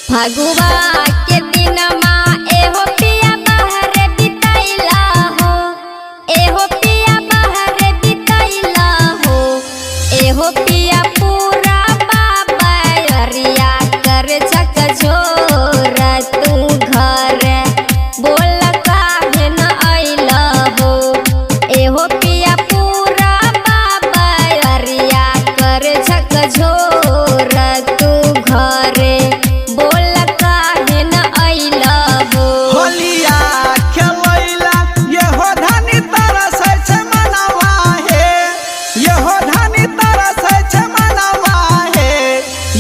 फगुआ के दिन एहो पिया बाहर बितैला हो, एहो पिया बाहर बितैला हो, एहो पिया पूरा बाबा अरिया कर झकझोर तू घर बोल काहे न अइला हो, एहो पिया पूरा बाबा अरिया कर झकझोर तू घर बोल काहे न अइला हो। होलिया खेलैला यहो धानी तरसै छै मनवा हे, यहो धानी तरसै छै मनवा हे,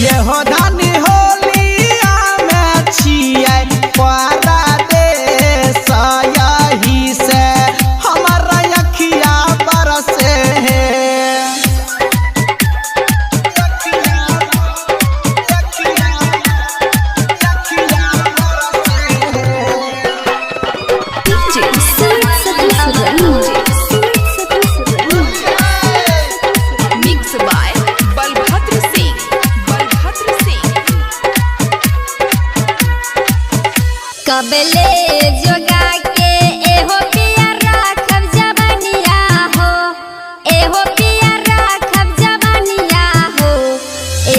यहो धानी होलिया में छियै परदेस यही से हमर अखिया बरसे हे। Mixed by Balbhadra Singh. कबले जोगा के एहो पिया राखब जवनिया हो, एहो पिया राखब जवनिया हो,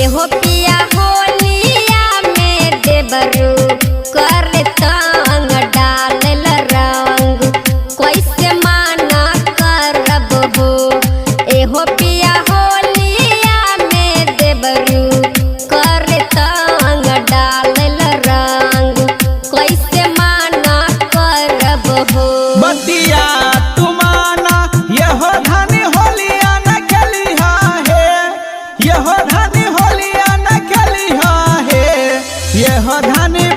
एहो पिया होलिया में देबरू कर तंग डालल रंग कैसे माना करब हो, एहो पिया होलिया में देबरू कर तंग डालल रंग कैसे माना करब हो। बतिया तुमाना यहो धानी होलिया न खेलिहा हे, यहो धानी होलिया न खेलिहा हे, यहो धानी